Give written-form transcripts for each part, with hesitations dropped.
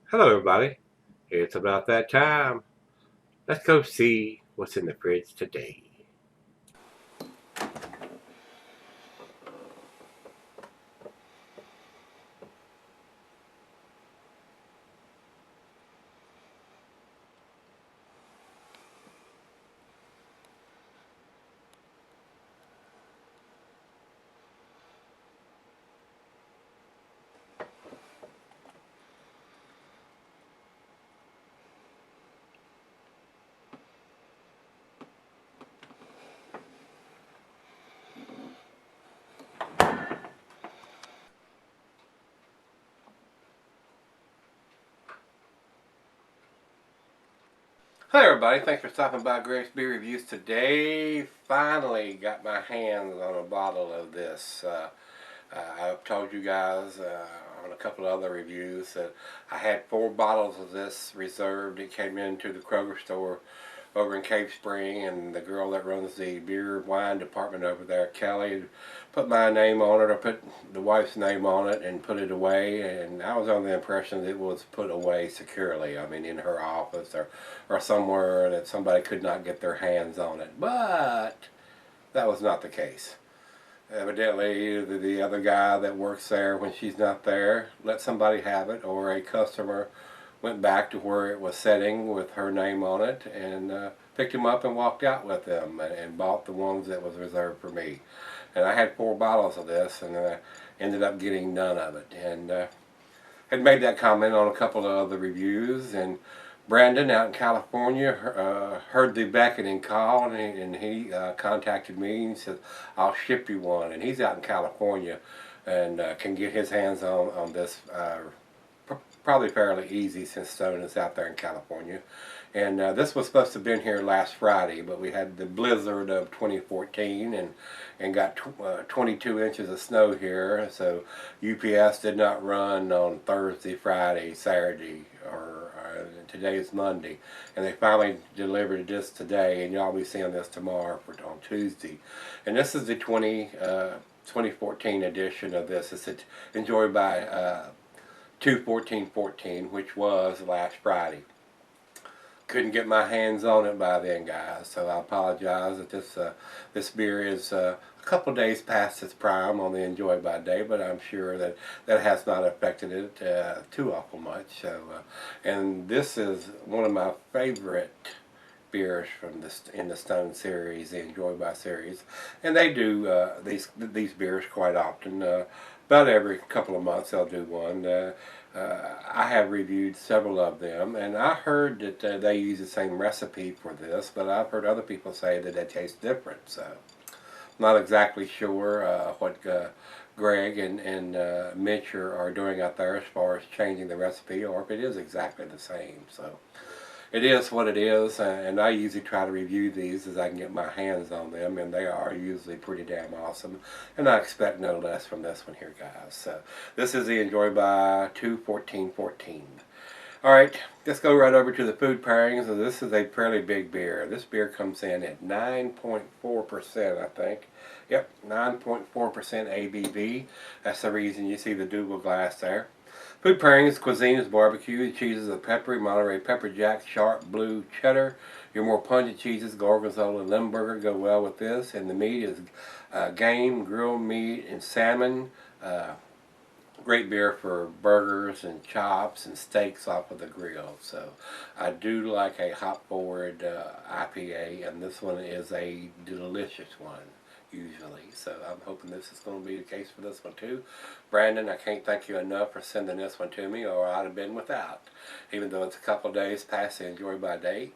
Hello, everybody. It's about that time. Let's go see what's in the fridge today. Hi, everybody. Thanks for stopping by Gregsbeerreviews today. Finally got my hands on a bottle of this. I've told you guys on a couple of other reviews that I had 4 bottles of this reserved. It came into the Kroger store over in Cave Spring, and the girl that runs the beer wine department over there, Kelly, put my name on it, or put the wife's name on it and put it away, and I was under the impression that it was put away securely. I mean, in her office or somewhere that somebody could not get their hands on it. But that was not the case. Evidently, the other guy that works there, when she's not there, let somebody have it, or a customer went back to where it was sitting with her name on it and picked him up and walked out with them and bought the ones that was reserved for me. And I had 4 bottles of this, and I ended up getting none of it. And had made that comment on a couple of other reviews, and Brandon out in California heard the beckoning call, and he contacted me and said, I'll ship you one. And he's out in California and can get his hands on this probably fairly easy, since Stone is out there in California. And this was supposed to have been here last Friday, but we had the blizzard of 2014 and got 22 inches of snow here, so UPS did not run on Thursday, Friday, Saturday, or today is Monday, and they finally delivered this today, and y'all be seeing this tomorrow on Tuesday. And this is the 2014 edition of this. It's enjoyed by 2/14/14, which was last Friday. Couldn't get my hands on it by then, guys, so I apologize that this beer is a couple days past its prime on the enjoy by day, but I'm sure that that has not affected it too awful much. So, and this is one of my favorite beers from in the Stone series, the Enjoy by series, and they do these beers quite often. About every couple of months they'll do one. I have reviewed several of them, and I heard that they use the same recipe for this, but I've heard other people say that they taste different. So, not exactly sure what Greg and Mitch are doing out there as far as changing the recipe, or if it is exactly the same. So, it is what it is, and I usually try to review these as I can get my hands on them, and they are usually pretty damn awesome, and I expect no less from this one here, guys. So this is the Enjoy by 2/14/14. Alright, let's go right over to the food pairings. So this is a fairly big beer. This beer comes in at 9.4%, I think. Yep, 9.4% ABV. That's the reason you see the Double glass there. Food pairings, cuisine is barbecue. The cheeses are peppery, Monterey pepper jack, sharp blue cheddar. Your more pungent cheeses, gorgonzola and limburger, go well with this. And the meat is game, grilled meat, and salmon. Great beer for burgers and chops and steaks off of the grill. So I do like a hop forward IPA, and this one is a delicious one usually. So I'm hoping this is going to be the case for this one too. Brandon, I can't thank you enough for sending this one to me, or I'd have been without. Even though it's a couple days past the enjoy by date,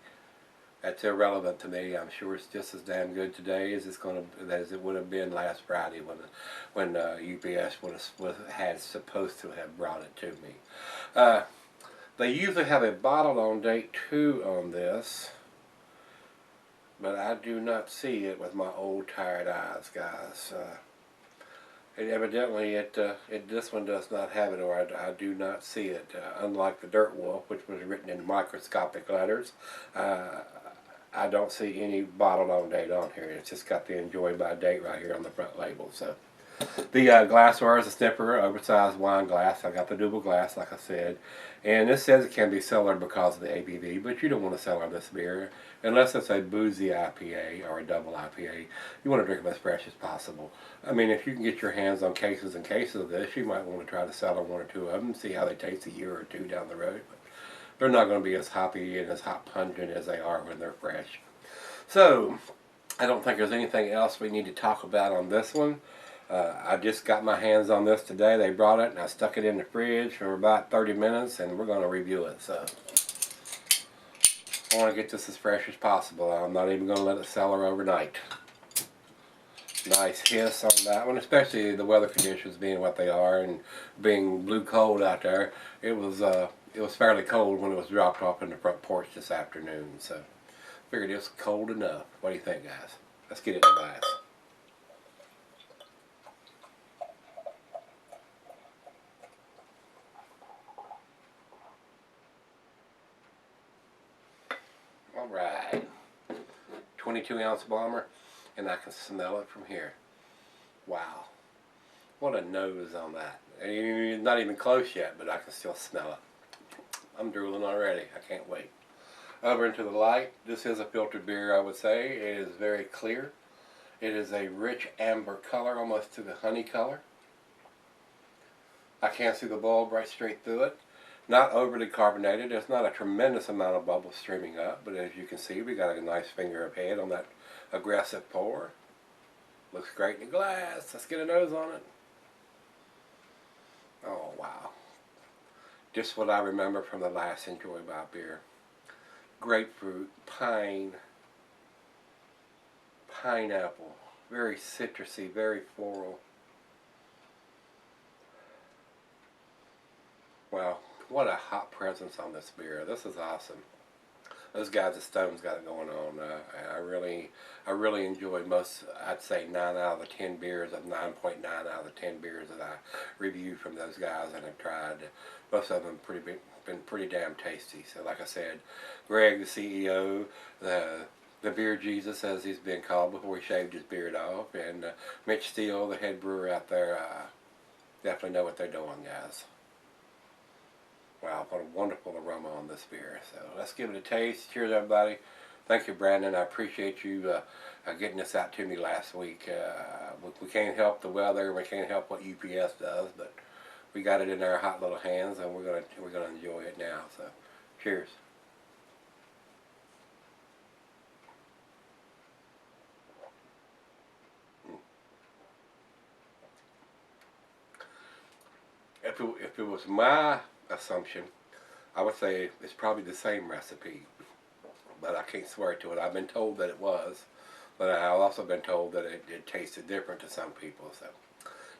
that's irrelevant to me. I'm sure it's just as damn good today as as it would have been last Friday when UPS had supposed to have brought it to me. They usually have a bottle on date too on this, but I do not see it with my old tired eyes, guys. Evidently, this one does not have it, or I do not see it. Unlike the Dirt Wolf, which was written in microscopic letters, I don't see any bottle on date on here. It's just got the enjoy by date right here on the front label. So The glassware is a snipper, oversized wine glass. I got the double glass, like I said. And this says it can be cellared because of the ABV, but you don't want to cellar this beer unless it's a boozy IPA or a double IPA. You want to drink them as fresh as possible. I mean, if you can get your hands on cases and cases of this, you might want to try to cellar one or two of them, see how they taste a year or two down the road. But they're not going to be as hoppy and as hot pungent as they are when they're fresh. So, I don't think there's anything else we need to talk about on this one. I just got my hands on this today. They brought it and I stuck it in the fridge for about 30 minutes and we're going to review it. So I want to get this as fresh as possible. I'm not even going to let it cellar overnight. Nice hiss on that one, especially the weather conditions being what they are and being blue cold out there. It was fairly cold when it was dropped off in the front porch this afternoon. So figured it's cold enough. What do you think, guys? Let's get it in the glass. Alright, 22-ounce bomber, and I can smell it from here. Wow, what a nose on that. And it's not even close yet, but I can still smell it. I'm drooling already, I can't wait. Over into the light, this is a filtered beer, I would say. It is very clear. It is a rich amber color, almost to the honey color. I can see the bulb right straight through it. Not overly carbonated. There's not a tremendous amount of bubbles streaming up, but as you can see, we got a nice finger of head on that aggressive pour. Looks great in the glass. Let's get a nose on it. Oh, wow. Just what I remember from the last Enjoy By beer. Grapefruit, pine, pineapple, very citrusy, very floral. Wow. What a hot presence on this beer. This is awesome. Those guys at Stone's got it going on. I really enjoyed most, I'd say 9 out of the 10 beers, of 9.9 out of the 10 beers that I reviewed from those guys and have tried. Most of them been pretty damn tasty. So like I said, Greg, the CEO, the Beer Jesus, as he's been called before he shaved his beard off, and Mitch Steele, the head brewer out there, definitely know what they're doing, guys. Wow, what a wonderful aroma on this beer. So let's give it a taste. Cheers, everybody. Thank you, Brandon. I appreciate you getting this out to me last week. We can't help the weather. We can't help what UPS does, but we got it in our hot little hands, and we're gonna enjoy it now. So, cheers. If it was my assumption, I would say it's probably the same recipe, but I can't swear to it. I've been told that it was, but I've also been told that it tasted different to some people. So,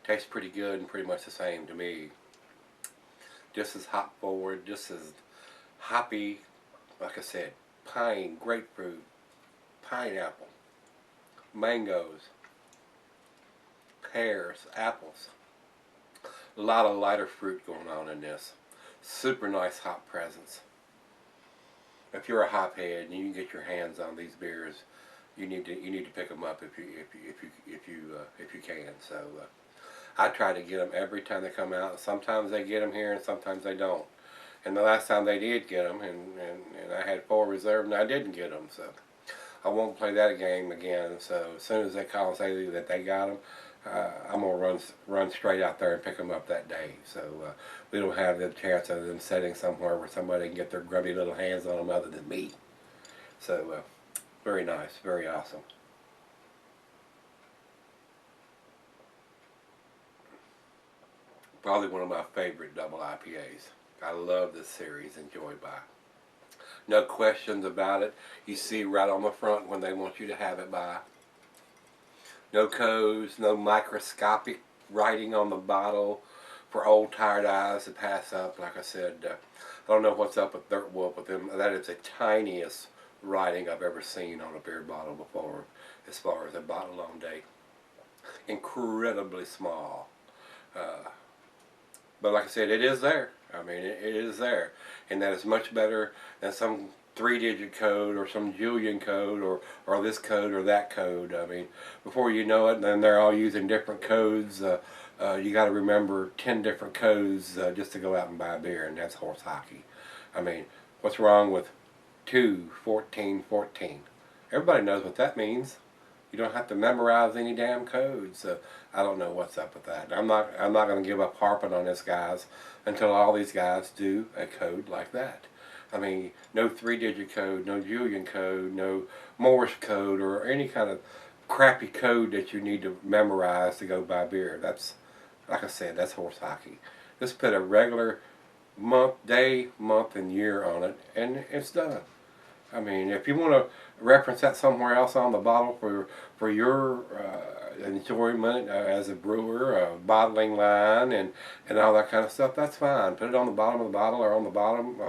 tastes pretty good and pretty much the same to me. Just as hop forward, just as hoppy. Like I said, pine, grapefruit, pineapple, mangoes, pears, apples. A lot of lighter fruit going on in this. Super nice hop presence. If you're a hophead and you can get your hands on these beers, you need to pick them up if you can. So I try to get them every time they come out. Sometimes they get them here and sometimes they don't. And the last time they did get them, and I had 4 reserved and I didn't get them. So I won't play that game again. So as soon as they call and say that they got them, I'm going to run straight out there and pick them up that day. So we don't have the chance of them sitting somewhere where somebody can get their grubby little hands on them other than me. So very nice, very awesome. Probably one of my favorite double IPAs. I love this series, Enjoy By. No questions about it. You see right on the front when they want you to have it by. No codes, no microscopic writing on the bottle for old tired eyes to pass up. Like I said, I don't know what's up with Dirt Wolf with them. That is the tiniest writing I've ever seen on a beer bottle before, as far as a bottle on date. Incredibly small. But like I said, it is there. I mean, it is there. And that is much better than some 3-digit code or some Julian code or this code or that code. I mean, before you know it, then they're all using different codes. You got to remember 10 different codes just to go out and buy beer, and that's horse hockey. I mean, what's wrong with 2-14-14? Everybody knows what that means. You don't have to memorize any damn codes. So I don't know what's up with that. I'm not going to give up harping on this, guys, until all these guys do a code like that. I mean, no 3-digit code, no Julian code, no Morse code, or any kind of crappy code that you need to memorize to go buy beer. That's, like I said, that's horse hockey. Just put a regular month, day, month, and year on it, and it's done. I mean, if you want to reference that somewhere else on the bottle for your enjoyment as a brewer, bottling line, and all that kind of stuff, that's fine. Put it on the bottom of the bottle or on the bottom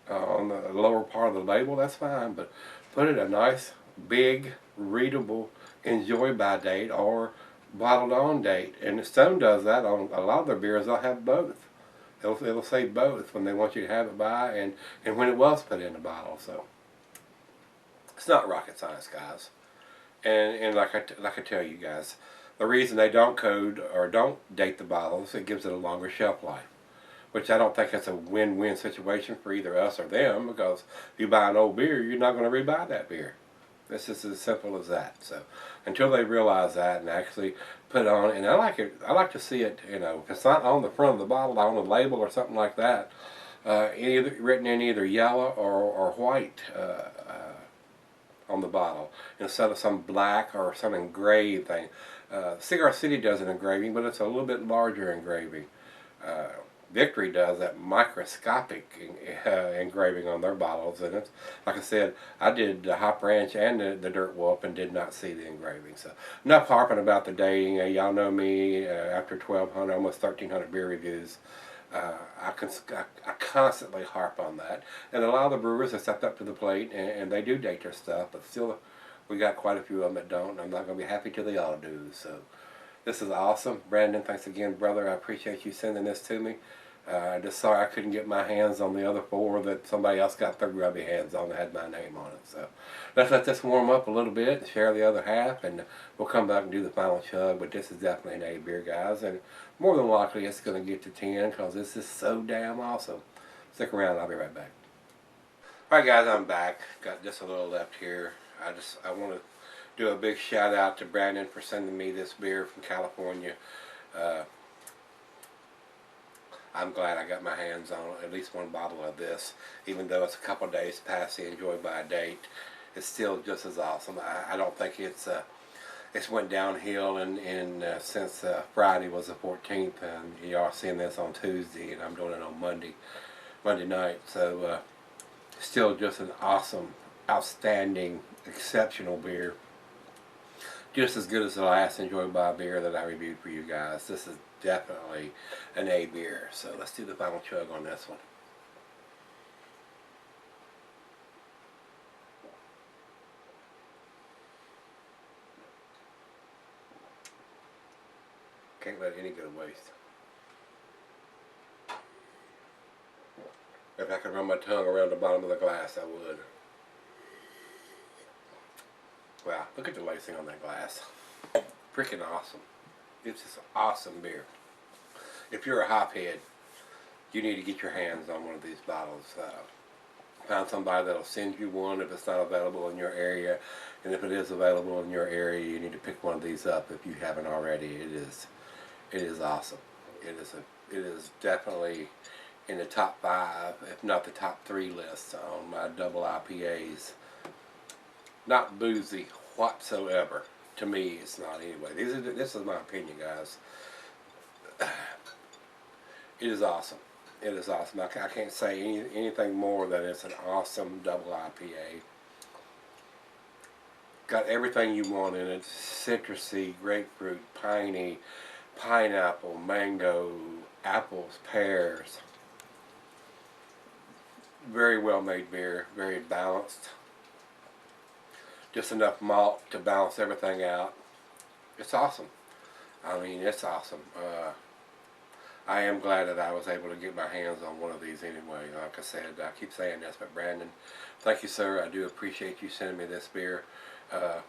on the lower part of the label. That's fine. But put it a nice, big, readable enjoy by date or bottled on date. And Stone does that on a lot of their beers. They'll have both. It'll say both when they want you to have it by and when it was put in the bottle. So it's not rocket science, guys. And like I tell you guys, the reason they don't code or don't date the bottles, it gives it a longer shelf life, which I don't think that's a win-win situation for either us or them, because if you buy an old beer, you're not going to rebuy that beer. It's just as simple as that. So until they realize that and actually put it on, and I like to see it, you know, if it's not on the front of the bottle, on the label or something like that, written in either yellow or white on the bottle instead of some black or some engraved thing. Cigar City does an engraving, but it's a little bit larger engraving. Victory does that microscopic engraving on their bottles, and it's like I said, I did the Hop Ranch and the Dirt Wolf and did not see the engraving. So enough harping about the dating. Y'all know me after 1,200, almost 1,300 beer reviews. I constantly harp on that, and a lot of the brewers have stepped up to the plate and they do date their stuff, but still we got quite a few of them that don't, and I'm not going to be happy till they all do. So this is awesome. Brandon, thanks again, brother. I appreciate you sending this to me. Just sorry I couldn't get my hands on the other 4 that somebody else got their grubby hands on that had my name on it. So let's let this warm up a little bit and share the other half, and we'll come back and do the final chug. But this is definitely an A beer, guys, and more than likely it's going to get to 10 because this is so damn awesome. Stick around, I'll be right back. Alright guys, I'm back. Got just a little left here. I want to do a big shout out to Brandon for sending me this beer from California. I'm glad I got my hands on at least one bottle of this, even though it's a couple days past the enjoy by date. It's still just as awesome. I don't think it's went downhill since Friday was the 14th, and you are seeing this on Tuesday, and I'm doing it on Monday night. So still just an awesome, outstanding, exceptional beer. Just as good as the last enjoy by beer that I reviewed for you guys. This is definitely an A beer. So let's do the final chug on this one. Can't let any go to waste. If I could run my tongue around the bottom of the glass, I would. Wow, look at the lacing on that glass. Freaking awesome. It's just an awesome beer. If you're a hophead, you need to get your hands on one of these bottles. Find somebody that'll send you one if it's not available in your area, and if it is available in your area, you need to pick one of these up if you haven't already. It is awesome. It is definitely in the top 5, if not the top 3 list on my double IPAs. Not boozy whatsoever. To me, it's not anyway. This is my opinion, guys. It is awesome. It is awesome. I can't say anything more than it's an awesome double IPA. Got everything you want in it. Citrusy, grapefruit, piney, pineapple, mango, apples, pears. Very well made beer. Very balanced. Just enough malt to balance everything out. It's awesome. I mean, it's awesome. I am glad that I was able to get my hands on one of these anyway. Like I said, I keep saying this, but Brandon, thank you, sir. I do appreciate you sending me this beer. Uh,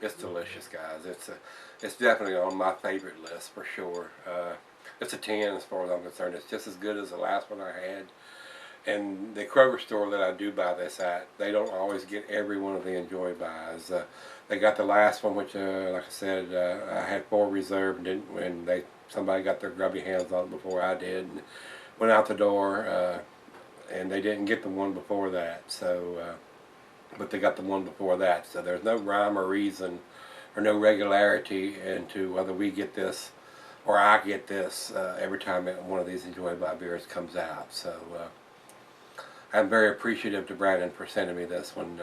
it's delicious, guys. It's definitely on my favorite list for sure. It's a 10 as far as I'm concerned. It's just as good as the last one I had. And the Kroger store that I do buy this at, they don't always get every one of the Enjoy buys. They got the last one, which, like I said, I had 4 reserved, and somebody got their grubby hands on it before I did, and went out the door, and they didn't get the one before that. So, but they got the one before that. So there's no rhyme or reason, or no regularity into whether we get this or I get this every time one of these Enjoy by beers comes out. So. I'm very appreciative to Brandon for sending me this one.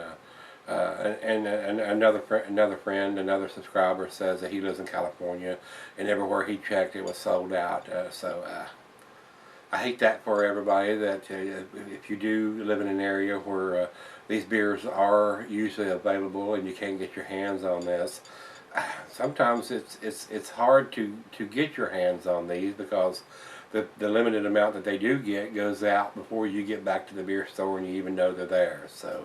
And another friend, another subscriber says that he lives in California, and everywhere he checked, it was sold out. So I hate that for everybody. That if you do live in an area where these beers are usually available and you can't get your hands on this, sometimes it's hard to get your hands on these because the limited amount that they do get goes out before you get back to the beer store and you even know they're there. So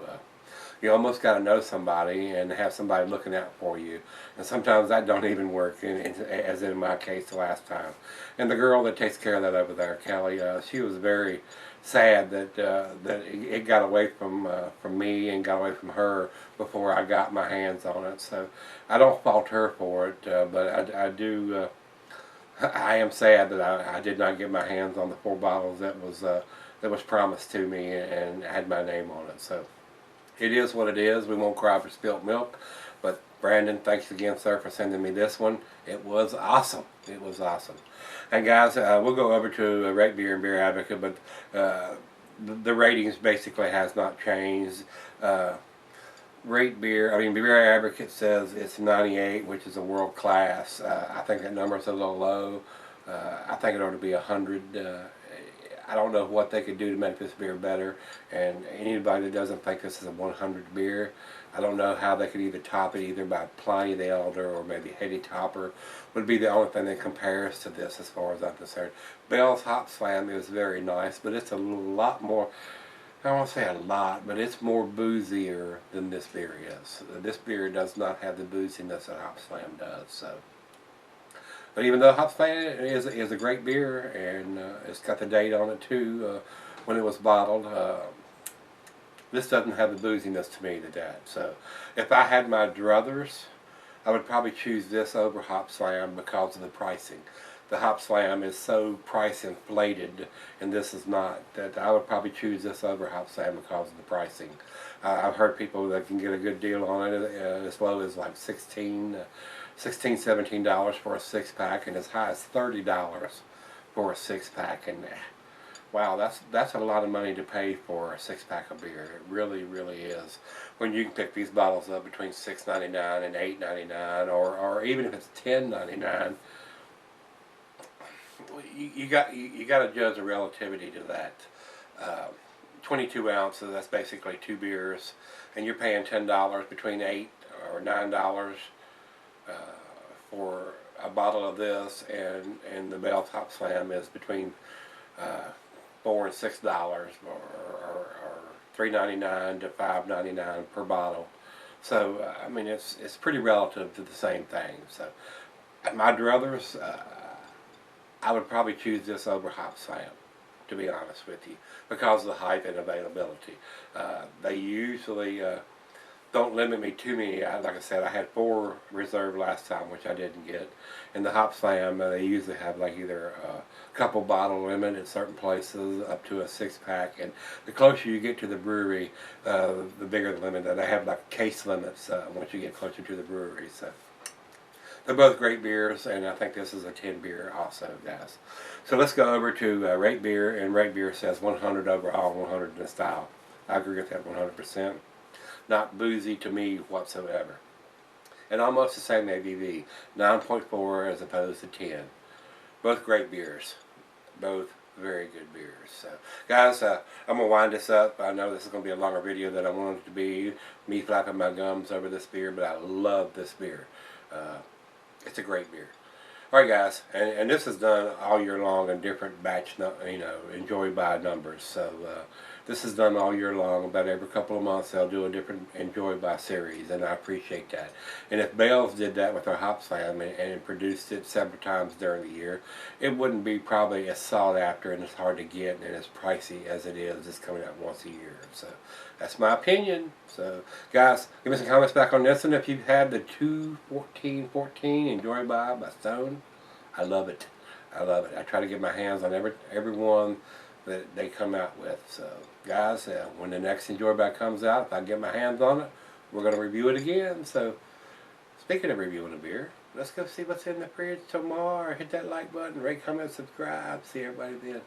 you almost got to know somebody and have somebody looking out for you. And sometimes that don't even work, as in my case the last time. And the girl that takes care of that over there, Kelly, she was very sad that it got away from me and got away from her before I got my hands on it. So I don't fault her for it, but I do. I am sad that I did not get my hands on the 4 bottles that was promised to me and had my name on it. So it is what it is. We won't cry for spilt milk. But Brandon, thanks again, sir, for sending me this one. It was awesome. It was awesome. And guys, we'll go over to Rate Beer and Beer Advocate, but the ratings basically has not changed. Beer Advocate says it's 98, which is a world class. I think that number's a little low. I think it ought to be 100. I don't know what they could do to make this beer better. And anybody that doesn't think this is a 100 beer, I don't know how they could either top it either by Pliny the Elder or maybe Heady Topper would be the only thing that compares to this as far as I'm concerned. Bell's Hop Slam is very nice, but it's a lot more. I don't want to say a lot, but it's more boozier than this beer is. This beer does not have the booziness that Hop Slam does. So, but even though Hop Slam is a great beer, and it's got the date on it too, when it was bottled, this doesn't have the booziness to me to that. So, if I had my druthers, I would probably choose this over Hop Slam because of the pricing. The Hop Slam is so price inflated, and this is not, that I would probably choose this over Hop Slam because of the pricing. I've heard people that can get a good deal on it as low as like $17 for a 6-pack, and as high as $30 for a 6-pack. And wow, that's a lot of money to pay for a 6-pack of beer. It really, really is. When you can pick these bottles up between $6.99 and $8.99, or even if it's $10.99. You got to judge the relativity to that. 22 ounces, that's basically 2 beers, and you're paying $10, between $8 or $9 for a bottle of this, and the Bell's Hop Slam is between $4 and $6, or $3.99 to $5.99 per bottle. So I mean, it's pretty relative to the same thing. So my druthers, I would probably choose this over Hop Slam, to be honest with you, because of the height and availability. They usually don't limit me too many. Like I said, I had 4 reserved last time, which I didn't get. In the Hop Slam, they usually have like either a couple bottle limit at certain places up to a 6-pack, and the closer you get to the brewery, the bigger the limit. They have like case limits once you get closer to the brewery. So they're both great beers, and I think this is a 10 beer also, guys. So let's go over to Rate Beer, and Rate Beer says 100 overall, 100 in style. I agree with that 100%. Not boozy to me whatsoever. And almost the same ABV, 9.4 as opposed to 10. Both great beers. Both very good beers. So, guys, I'm going to wind this up. I know this is going to be a longer video than I wanted it to be. Me flapping my gums over this beer, but I love this beer. It's a great beer. Alright guys, and this is done all year long in different batch, enjoy by numbers. So this is done all year long. About every couple of months they'll do a different enjoy by series, and I appreciate that. And if Bales did that with our hops family and produced it several times during the year, it wouldn't be probably as sought after and as hard to get and as pricey as it is just coming out once a year. So that's my opinion. So guys, give me some comments back on this one if you've had the 21414 Enjoy by Stone. I love it. I love it. I try to get my hands on every one that they come out with. So guys, when the next Enjoy by comes out, if I get my hands on it, we're going to review it again. So speaking of reviewing a beer, let's go see what's in the fridge tomorrow. Hit that like button, rate, comment, subscribe. See everybody then.